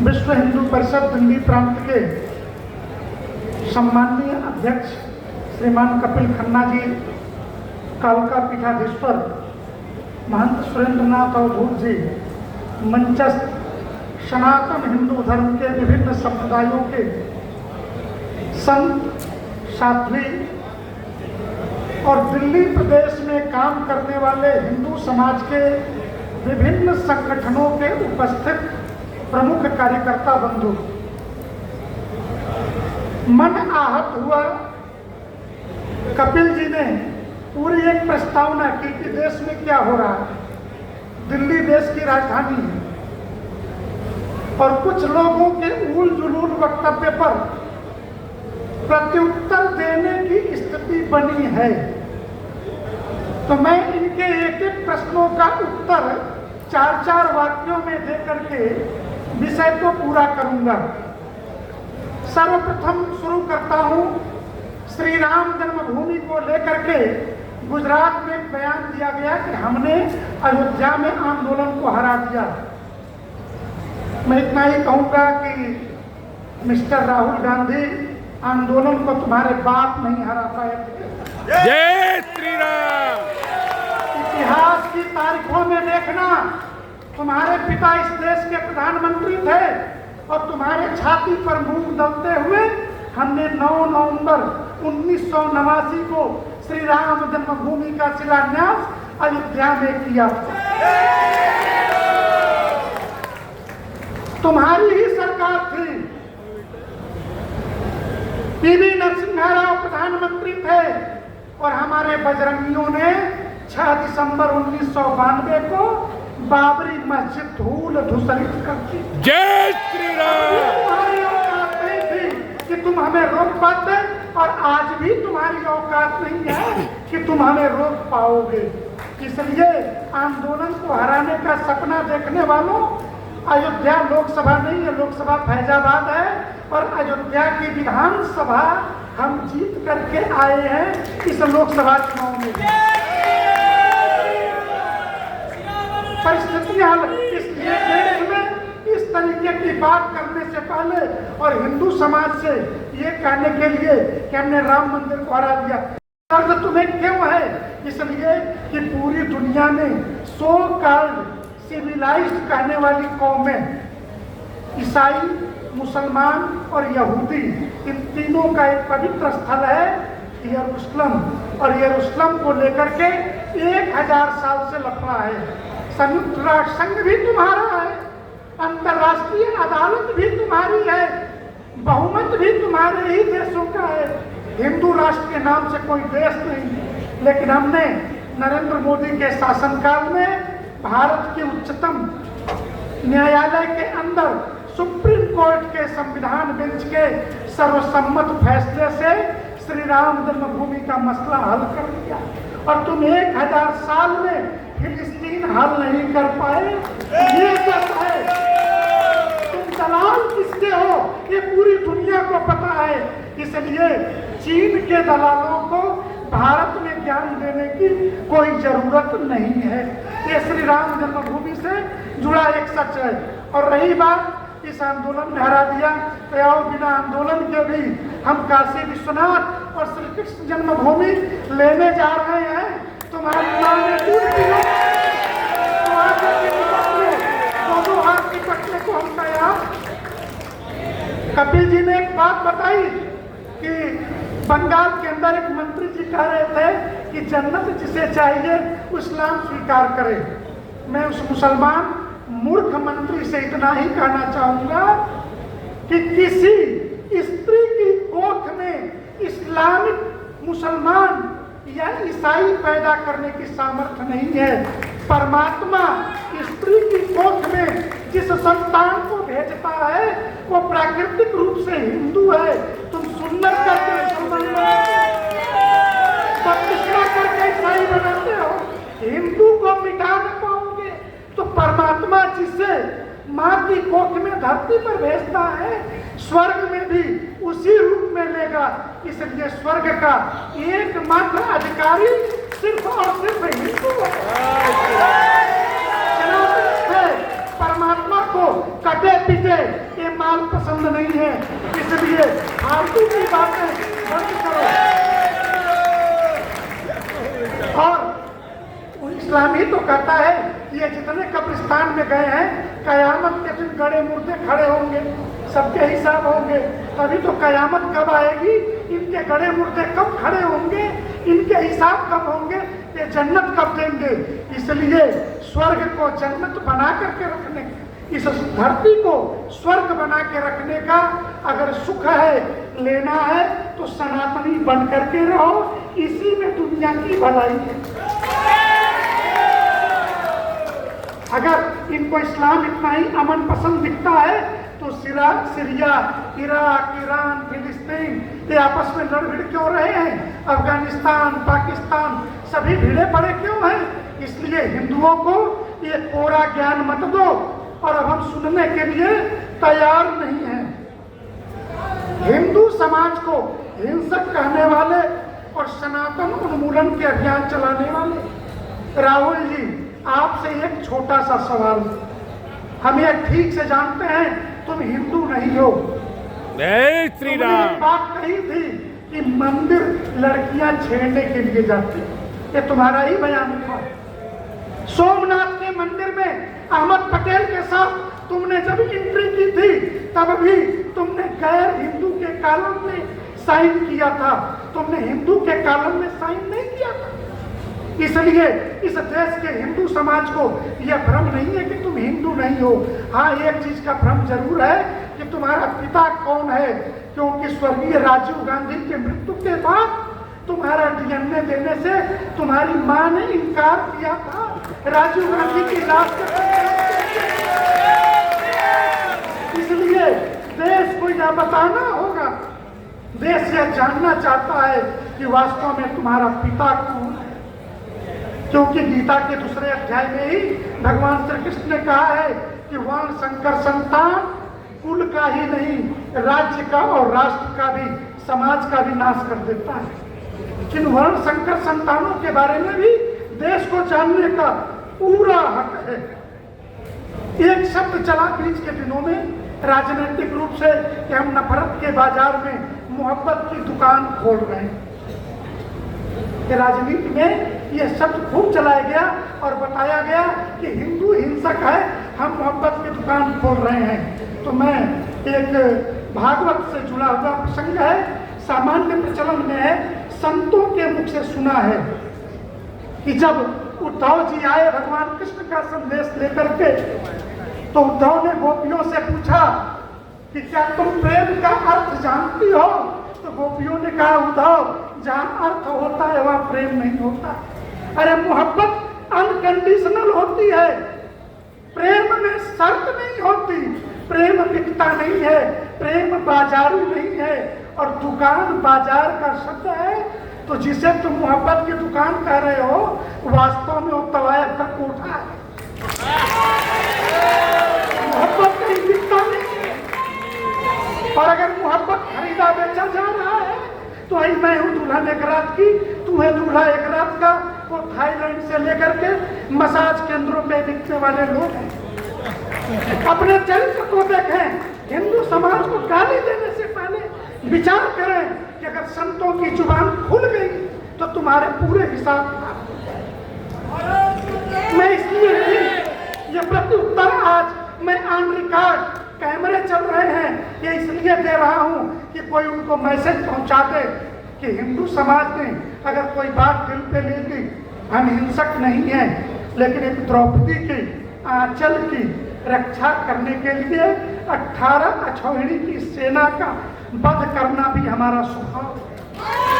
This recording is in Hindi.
विश्व हिंदू परिषद दिल्ली प्रांत के सम्माननीय अध्यक्ष श्रीमान कपिल खन्ना जी, कालका पीठाधीश्वर महंत सुरेंद्रनाथ अवधूत जी, मंचस्थ सनातन हिंदू धर्म के विभिन्न संप्रदायों के संत साध्वी और दिल्ली प्रदेश में काम करने वाले हिंदू समाज के विभिन्न संगठनों के उपस्थित प्रमुख कार्यकर्ता बंधु, मन आहत हुआ कपिल जी ने पूरी एक प्रस्तावना की कि देश में क्या हो रहा है। दिल्ली देश की राजधानी है और कुछ लोगों के उल जुलूल वक्तव्य पर प्रत्युत्तर देने की स्थिति बनी है, तो मैं इनके एक एक प्रश्नों का उत्तर 4-4 वाक्यों में दे करके विषय को पूरा करूंगा। सर्वप्रथम शुरू करता हूं श्री राम जन्मभूमि को लेकर के गुजरात में एक बयान दिया गया कि हमने अयोध्या में आंदोलन को हरा दिया। मैं इतना ही कहूंगा कि मिस्टर राहुल गांधी, आंदोलन को तुम्हारे बाप नहीं हरा पाए थे। जय श्री राम। इतिहास की तारीखों में देखना, तुम्हारे पिता इस देश के प्रधानमंत्री थे और तुम्हारे छाती पर मूंग दलते हुए हमने 9 नवंबर 1989 को श्री राम जन्मभूमि का शिलान्यास अयोध्या में किया। तुम्हारी ही सरकार थी, पीवी नरसिम्हा राव प्रधानमंत्री थे और हमारे बजरंगियों ने 6 दिसंबर 1992 को बाबरी मस्जिद धूल धूसरित कर दी। जय श्री राम। तुम्हारी औकात नहीं थी कि तुम हमें रोक पाते और आज भी तुम्हारी औकात नहीं है कि तुम हमें रोक पाओगे। इसलिए आंदोलन को हराने का सपना देखने वालों, अयोध्या लोकसभा नहीं है, लोकसभा फैजाबाद है और अयोध्या की विधानसभा हम जीत करके आए हैं इस लोकसभा चुनाव में। परिस्थितियां इसलिए देश में इस तरीके की बात करने से पहले और हिंदू समाज से ये कहने के लिए कि हमने राम मंदिर को हरा दिया, दर्द तुम्हें क्यों है? इसलिए कि पूरी दुनिया में सो कॉल्ड सिविलाइज्ड कहने वाली कौमें, ईसाई, मुसलमान और यहूदी, इन तीनों का एक पवित्र स्थल है यरूशलेम और यरूशलेम को लेकर के 1000 साल से लफड़ा है। संयुक्त राष्ट्र संघ भी तुम्हारा है, अंतर्राष्ट्रीय अदालत भी तुम्हारी है, बहुमत भी तुम्हारे ही देशों का है। हिंदू राष्ट्र के नाम से कोई देश नहीं, लेकिन हमने नरेंद्र मोदी के शासनकाल में भारत के उच्चतम न्यायालय के अंदर सुप्रीम कोर्ट के संविधान बेंच के सर्वसम्मत फैसले से श्री राम जन्मभूमि का मसला हल कर दिया और तुम 1000 साल में फिलिस्तीन हल नहीं कर पाए। ये सच है। तुम दलाल किसके हो ये पूरी दुनिया को पता है। इसलिए चीन के दलालों को भारत में ज्ञान देने की कोई जरूरत नहीं है। ये श्री राम जन्मभूमि से जुड़ा एक सच है। और रही बात इस आंदोलन में हरा दिया, तो आओ बिना आंदोलन के भी हम काशी विश्वनाथ और श्री कृष्ण जन्मभूमि लेने जा रहे हैं। तुम्हारी मां ने दूध पिया, दोनों हाथ की पटने को हम तैयार। कपिल जी ने एक बात बताई कि बंगाल के अंदर एक मंत्री जी कह रहे थे कि जन्नत जिसे चाहिए वो इस्लाम स्वीकार करे। मैं उस मुसलमान मूर्ख मंत्री से इतना ही कहना चाहूंगा कि किसी स्त्री की कोख में इस्लामिक मुसलमान या ईसाई पैदा करने की सामर्थ्य नहीं है। परमात्मा स्त्री की कोख में जिस संतान को भेजता है वो प्राकृतिक रूप से हिंदू है। तुम सुन्नत करके मुसलमान करके ईसाई बनाते हो, हिंदू को मिटा न पाओगे। तो परमात्मा जिसे माँ की कोख में धरती पर भेजता है स्वर्ग में भी उसी रूप में लेगा। इसलिए स्वर्ग का एकमात्र अधिकारी सिर्फ और सिर्फ हिंदू है। परमात्मा को को कटे पीटे ये माल पसंद नहीं है, इसलिए फालतू की बातें बंद करो। और इस्लाम ही तो कहता है ये जितने कब्रिस्तान में गए हैं कयामत के दिन गड़े मुर्दे खड़े होंगे, सबके हिसाब होंगे। तभी तो कयामत कब आएगी, इनके गड़े मुर्दे कब खड़े होंगे, इनके हिसाब कब होंगे, ये जन्नत कब देंगे। इसलिए स्वर्ग को जन्नत बना करके रखने, इस धरती को स्वर्ग बना के रखने का अगर सुख है, लेना है तो सनातनी बन करके रहो, इसी में दुनिया की भलाई है। अगर इनको इस्लाम इतना ही अमन पसंद दिखता है तो सीरिया, इराक, ईरान, फिलिस्तीन ये आपस में लड़ भिड़ क्यों रहे हैं? अफगानिस्तान, पाकिस्तान सभी भिड़े पड़े क्यों हैं? इसलिए हिंदुओं को ये कोरा ज्ञान मत दो, और अब हम सुनने के लिए तैयार नहीं हैं। हिंदू समाज को हिंसक कहने वाले और सनातन उन्मूलन के अभियान चलाने वाले राहुल जी, आपसे एक छोटा सा सवाल, हम ये ठीक से जानते हैं तुम हिंदू नहीं हो। जय श्री राम। एक बात कही थी कि मंदिर लड़कियां छेड़ने के लिए जाती, ये तुम्हारा ही बयान था। सोमनाथ के मंदिर में अहमद पटेल के साथ तुमने जब एंट्री की थी तब भी तुमने गैर हिंदू के कॉलम में साइन किया था, तुमने हिंदू के कॉलम में साइन नहीं किया था। इसलिए इस देश के हिंदू समाज को यह भ्रम नहीं है कि तुम हिंदू नहीं हो। हाँ, एक चीज का भ्रम जरूर है कि तुम्हारा पिता कौन है, क्योंकि स्वर्गीय राजीव गांधी के मृत्यु के बाद तुम्हारा डीएनए देने से तुम्हारी मां ने इनकार किया था। राजीव गांधी की लाश इसलिए देश को यह बताना होगा, देश यह जानना चाहता है कि वास्तव में तुम्हारा पिता कौन है, क्योंकि गीता के दूसरे अध्याय में ही भगवान श्री कृष्ण ने कहा है कि वर्ण संकर संतान कुल का ही नहीं, राज्य का और राष्ट्र का भी, समाज का भी नाश कर देता है। इन वर्ण संकर संतानों के बारे में भी देश को जानने का पूरा हक है। एक शब्द चला बीच के दिनों में राजनीतिक रूप से कि हम नफरत के बाजार में मोहब्बत की दुकान खोल रहे हैं। राजनीति में यह शब्द खूब चलाया गया और बताया गया कि हिंदू हिंसक है, हम मोहब्बत की दुकान खोल रहे हैं। तो मैं एक भागवत से जुड़ा हुआ प्रसंग है, सामान्य प्रचलन में है, संतों के मुख से सुना है कि जब उद्धव जी आए भगवान कृष्ण का संदेश लेकर के, तो उद्धव ने गोपियों से पूछा कि क्या तुम प्रेम का अर्थ जानती हो? तो गोपियों ने कहा, उद्धव, जहाँ अर्थ होता है वहाँ प्रेम नहीं होता। अरे मोहब्बत अनकंडीशनल होती है, प्रेम में शर्त नहीं होती, प्रेम बिकता नहीं है, प्रेम बाजारू नहीं है। और दुकान बाजार का शब्द है, तो जिसे तुम मोहब्बत की दुकान कह रहे हो वास्तव में वो तवायफ का कोठा है। मोहब्बत कहीं बिकता नहीं है। और अगर मोहब्बत खरीदा बेचा जा रहा है तो आई मैं हूँ दुल्हन एक रात की, तू है दूल्हा एक रात का, वो थाईलैंड से लेकर के मसाज केंद्रों में बिकने वाले लोग हैं। अपने चरित्र को देखें, हिंदू समाज को गाली देने से पहले विचार करें कि अगर संतों की जुबान खुल गई तो तुम्हारे पूरे हिसाब मैं इसलिए नहीं, ये प्रत्युत्तर आज मैं ऑन रिकॉर्ड, कैमरे चल रहे हैं, ये इसलिए दे रहा हूं कि कोई उनको मैसेज पहुंचा दे कि हिंदू समाज ने अगर कोई बात दिल पे ले ली, हम हिंसक नहीं हैं, लेकिन एक द्रौपदी की आंचल की रक्षा करने के लिए 18 अछौहिणी की सेना का वध करना भी हमारा स्वभाव है।